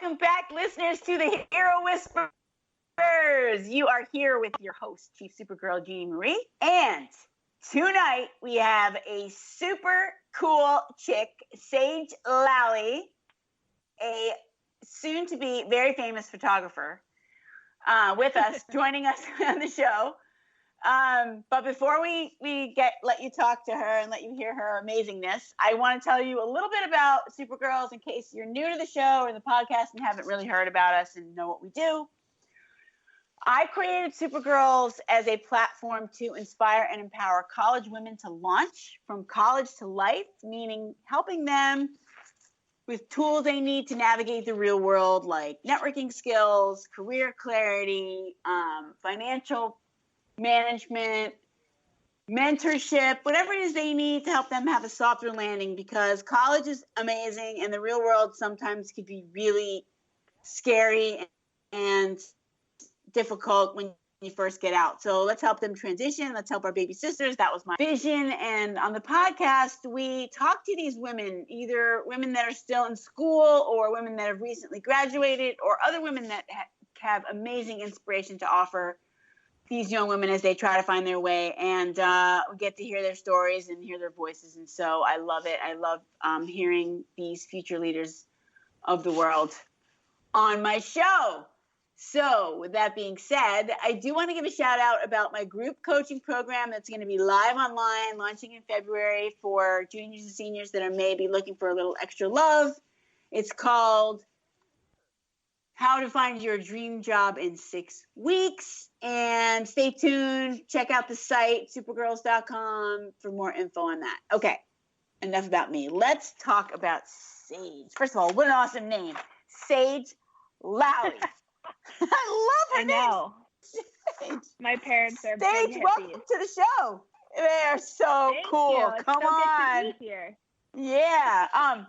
Welcome back, listeners, to the Hero Whisperers. You are here with your host, Chief Supergirl Jeannie Marie. And tonight we have a super cool chick, Sage LALLY, a soon-to-be very famous photographer, with us, joining us on the show. But before we let you talk to her and let you hear her amazingness, I want to tell you a little bit about Supergirls in case you're new to the show or the podcast and haven't really heard about us and know what we do. I created Supergirls as a platform to inspire and empower college women to launch from college to life, meaning helping them with tools they need to navigate the real world, like networking skills, career clarity, financial management, mentorship, whatever it is they need to help them have a softer landing, because college is amazing and the real world sometimes can be really scary and difficult when you first get out. So let's help them transition. Let's help our baby sisters. That was my vision. And on the podcast, we talk to these women, either women that are still in school or women that have recently graduated or other women that have amazing inspiration to offer these young women as they try to find their way, and we get to hear their stories and hear their voices. And so I love it. I love hearing these future leaders of the world on my show. So with that being said, I do want to give a shout out about my group coaching program that's going to be live online, launching in February for juniors and seniors that are maybe looking for a little extra love. It's called How to Find Your Dream Job in 6 Weeks. And stay tuned. Check out the site, supergirls.com, for more info on that. Okay, enough about me. Let's talk about Sage. First of all, what an awesome name. Sage LALLY. I love her name. Sage. My parents are Sage, welcome to the show. They're so Thank cool. You. It's Come so on. Good to be here. Yeah.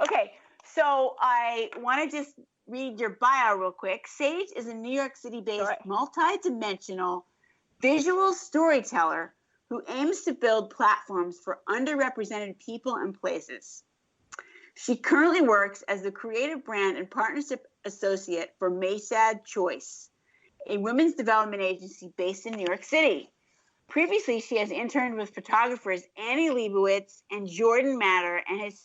Okay, so I want to just read your bio real quick. Sage is a New York City-based multi-dimensional visual storyteller who aims to build platforms for underrepresented people and places. She currently works as the creative brand and partnership associate for Mayshad CHOICE, a women's development agency based in New York City. Previously, she has interned with photographers Annie Leibovitz and Jordan and has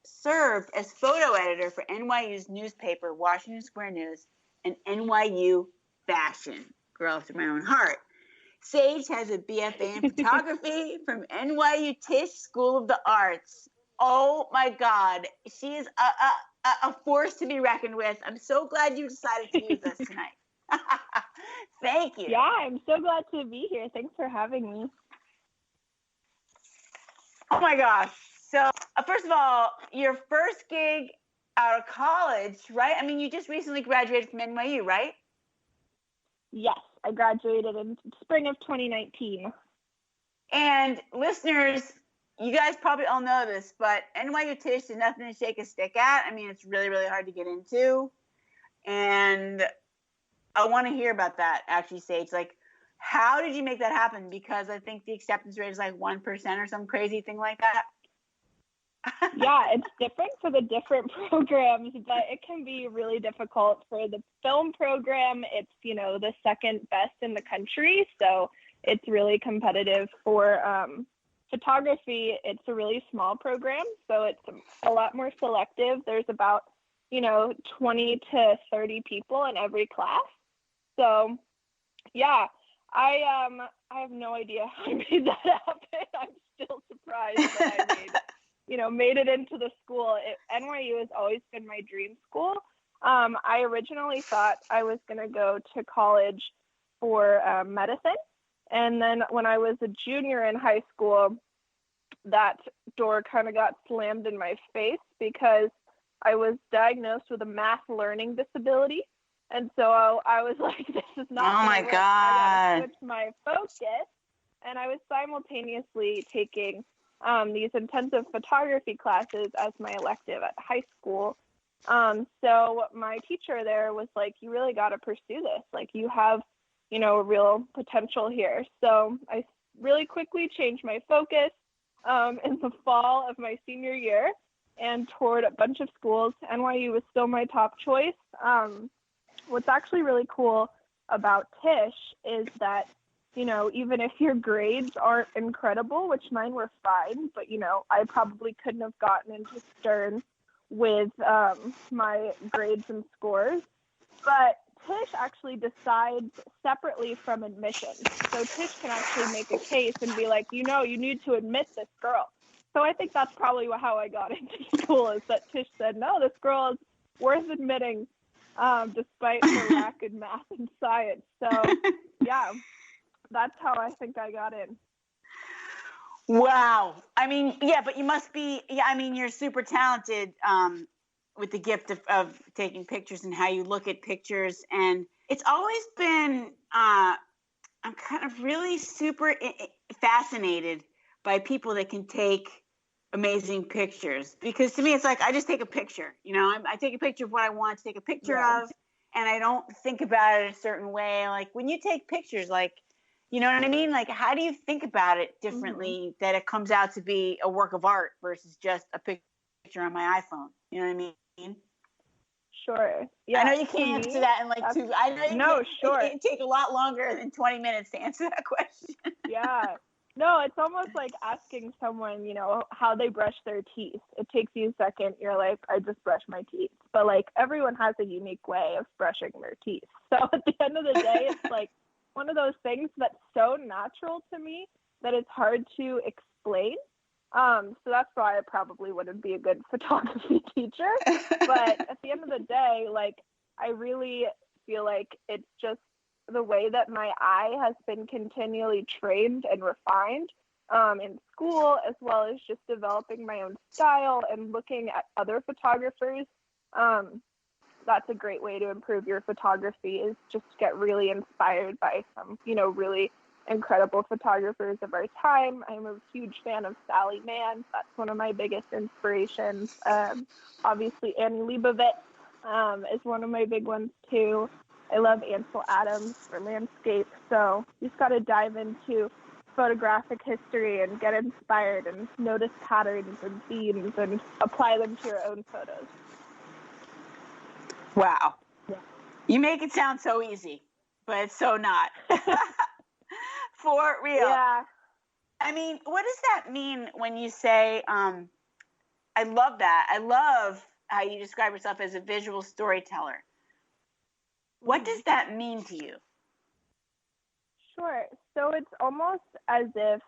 served as photo editor for NYU's newspaper, Washington Square News, and NYU Fashion, girl after my own heart. Sage has a BFA in photography from NYU Tisch School of the Arts. Oh my God, she is a force to be reckoned with. I'm so glad you decided to use us tonight. Thank you. Yeah, I'm so glad to be here. Thanks for having me. Oh my gosh. So, first of all, your first gig out of college, right? I mean, you just recently graduated from NYU, right? Yes, I graduated in spring of 2019. And listeners, you guys probably all know this, but NYU Tisch is nothing to shake a stick at. I mean, it's really, really hard to get into. And I want to hear about that, actually, Sage. Like, how did you make that happen? Because I think the acceptance rate is like 1% or some crazy thing like that. Yeah, it's different for the different programs, but it can be really difficult. For the film program, it's, the second best in the country, so it's really competitive. For photography, it's a really small program, so it's a lot more selective. There's about, 20 to 30 people in every class. So, yeah, I have no idea how I made that happen. I'm still surprised that I made it into the school. NYU has always been my dream school. I originally thought I was going to go to college for medicine. And then when I was a junior in high school, that door kind of got slammed in my face because I was diagnosed with a math learning disability. And so I was like, this is not Oh my work. God. I gotta switch my focus. And I was simultaneously taking these intensive photography classes as my elective at high school. So my teacher there was like, you really got to pursue this. Like, you have, a real potential here. So I really quickly changed my focus in the fall of my senior year. and toured a bunch of schools. NYU was still my top choice. What's actually really cool about Tisch is that, you know, even if your grades aren't incredible, which mine were fine, but, you know, I probably couldn't have gotten into Stern with my grades and scores. But Tisch actually decides separately from admissions. So Tisch can actually make a case and be like, you know, you need to admit this girl. So I think that's probably how I got into school, is that Tisch said, no, this girl is worth admitting, despite her lack in math and science. So yeah, that's how I think I got in. Wow. I mean, yeah, but you must be, I mean, you're super talented with the gift of taking pictures and how you look at pictures. And it's always been, I'm kind of really super fascinated by people that can take amazing pictures, because to me, it's like, I just take a picture, you know, I take a picture of what I want to take a picture of, and I don't think about it a certain way. Like when you take pictures, like, you know what I mean? Like, how do you think about it differently that it comes out to be a work of art versus just a picture on my iPhone? You know what I mean? Sure. Yeah. I know you can't answer that in like two. I know you can't. Sure. It'd take a lot longer than 20 minutes to answer that question. Yeah. No, it's almost like asking someone, you know, how they brush their teeth. It takes you a second. You're like, I just brush my teeth. But like, everyone has a unique way of brushing their teeth. So at the end of the day, it's like one of those things that's so natural to me that it's hard to explain. So that's why I probably wouldn't be a good photography teacher. But at the end of the day, like, I really feel like it's just the way that my eye has been continually trained and refined in school, as well as just developing my own style and looking at other photographers. That's a great way to improve your photography, is just get really inspired by some, you know, really incredible photographers of our time. I'm a huge fan of Sally Mann. That's one of my biggest inspirations. Obviously, Annie Leibovitz is one of my big ones too. I love Ansel Adams for landscape. So you just got to dive into photographic history and get inspired and notice patterns and themes and apply them to your own photos. Wow. Yeah. You make it sound so easy, but it's so not. For real. Yeah. I mean, what does that mean when you say, I love that. I love how you describe yourself as a visual storyteller. What does that mean to you? Sure. So it's almost as if,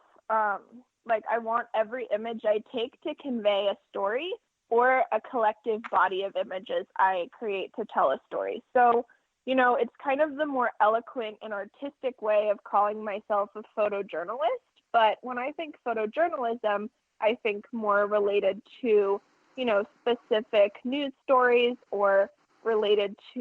like, I want every image I take to convey a story or a collective body of images I create to tell a story. So, you know, it's kind of the more eloquent and artistic way of calling myself a photojournalist. But when I think photojournalism, I think more related to, you know, specific news stories or related to,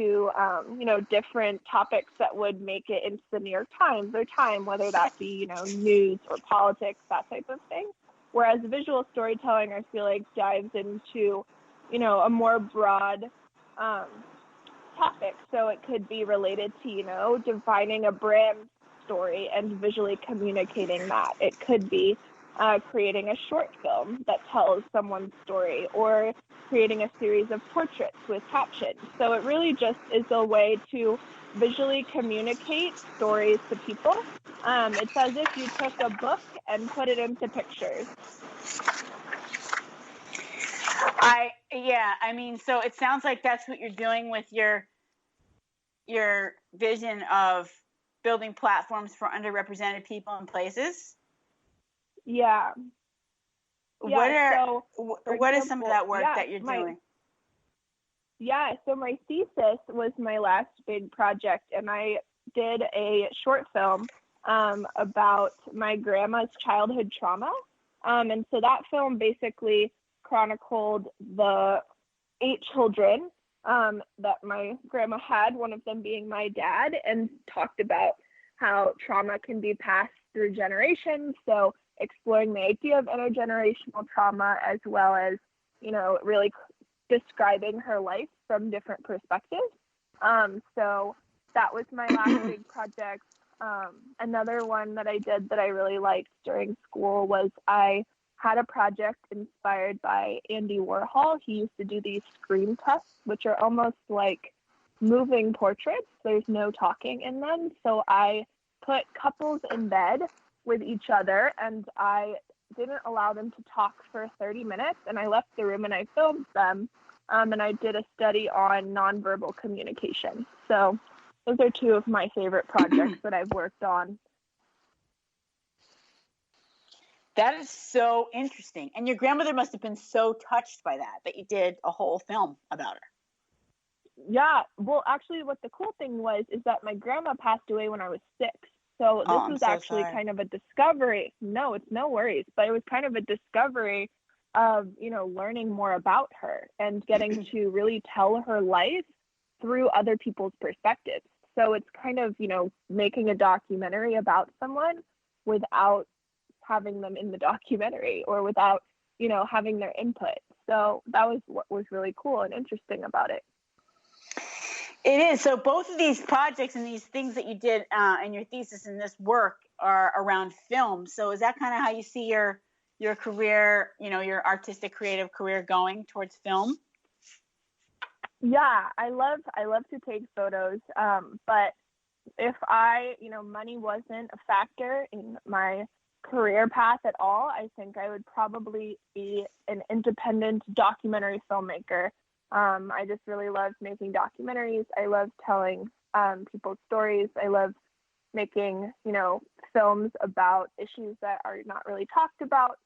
you know, different topics that would make it into the New York Times or Time, whether that be, you know, news or politics, that type of thing. Whereas visual storytelling, I feel like, dives into, you know, a more broad topic. So it could be related to, you know, defining a brand story and visually communicating that. It could be creating a short film that tells someone's story, or creating a series of portraits with captions. So it really just is a way to visually communicate stories to people. It's as if you took a book and put it into pictures. I mean, so it sounds like that's what you're doing with your vision of building platforms for underrepresented people and places. Yeah. What example, is some of that work that you're doing? Yeah, so my thesis was my last big project, and I did a short film about my grandma's childhood trauma. And so that film basically chronicled the 8 children that my grandma had, one of them being my dad, and talked about how trauma can be passed through generations. So exploring the idea of intergenerational trauma, as well as, you know, really describing her life from different perspectives. So that was my last big project. Another one that I did that I really liked during school was I had a project inspired by Andy Warhol. He used to do these screen tests, which are almost like moving portraits. There's no talking in them. So I put couples in bed with each other, and I didn't allow them to talk for 30 minutes, and I left the room and I filmed them, and I did a study on nonverbal communication. So those are two of my favorite projects that I've worked on. That is so interesting. And your grandmother must have been so touched by that you did a whole film about her. Yeah, well, actually, what the cool thing was is that my grandma passed away when I was 6. So this was so actually sorry. kind of a discovery. No, it's no worries. But it was kind of a discovery of, learning more about her and getting to really tell her life through other people's perspectives. So it's kind of, making a documentary about someone without having them in the documentary or without, having their input. So that was what was really cool and interesting about it. It is. So both of these projects and these things that you did in your thesis and this work are around film. So is that kind of how you see your career, your artistic creative career going towards film? Yeah, I love to take photos. But if money wasn't a factor in my career path at all, I think I would probably be an independent documentary filmmaker. I just really love making documentaries. I love telling people's stories. I love making, films about issues that are not really talked about.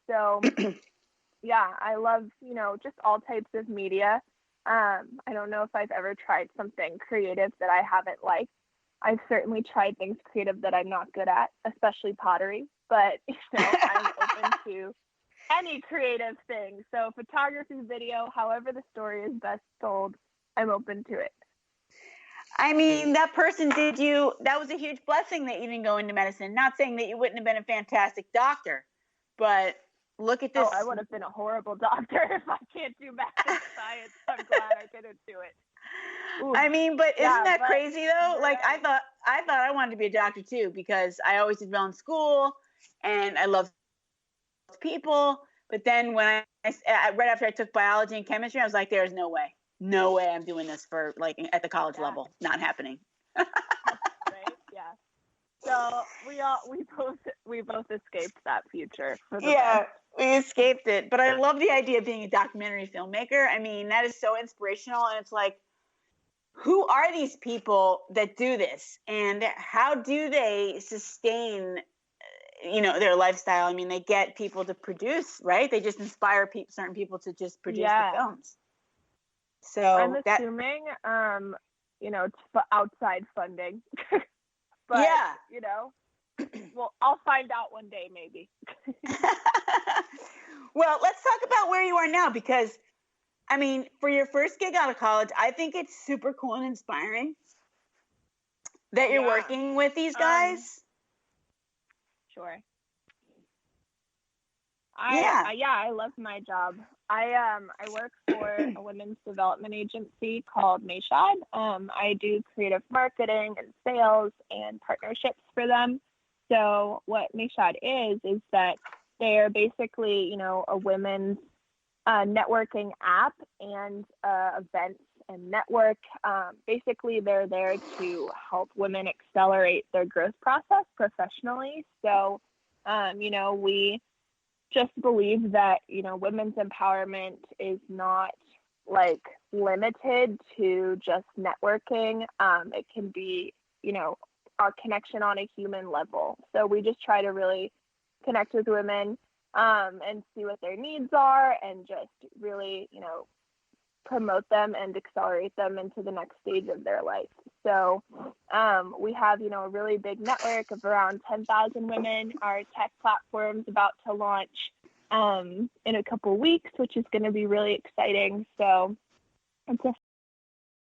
So yeah, I love, just all types of media. I don't know if I've ever tried something creative that I haven't liked. I've certainly tried things creative that I'm not good at, especially pottery, but I'm open to any creative thing. So photography, video, however the story is best told, I'm open to it. I mean, that person that was a huge blessing that you didn't go into medicine. Not saying that you wouldn't have been a fantastic doctor, but look at this. Oh, I would have been a horrible doctor if I can't do math and science. I'm glad I didn't do it. Ooh. I mean, but isn't that crazy though? Like I thought I wanted to be a doctor too, because I always did well in school and I loved people. But then when right after I took biology and chemistry, I was like, there's no way I'm doing this for like at the college level. Not happening. Right? Yeah. So we both escaped that future. Yeah, we escaped it. But I love the idea of being a documentary filmmaker. I mean, that is so inspirational. And it's like, who are these people that do this? And how do they sustain, their lifestyle? I mean, they get people to produce, right? They just inspire certain people to just produce the films. So I'm assuming, it's outside funding. But, well, I'll find out one day, maybe. Well, let's talk about where you are now, because, I mean, for your first gig out of college, I think it's super cool and inspiring that you're working with these guys. Sure. I love my job. I work for a women's development agency called Mayshad. I do creative marketing and sales and partnerships for them. So what Mayshad is that they're basically, a women's networking app and events and network. Basically, they're there to help women accelerate their growth process professionally. So, we just believe that, women's empowerment is not like limited to just networking. It can be, our connection on a human level. So we just try to really connect with women and see what their needs are and just really, promote them and accelerate them into the next stage of their life. So we have, a really big network of around 10,000 women. Our tech platform's about to launch in a couple weeks, which is going to be really exciting. So it's a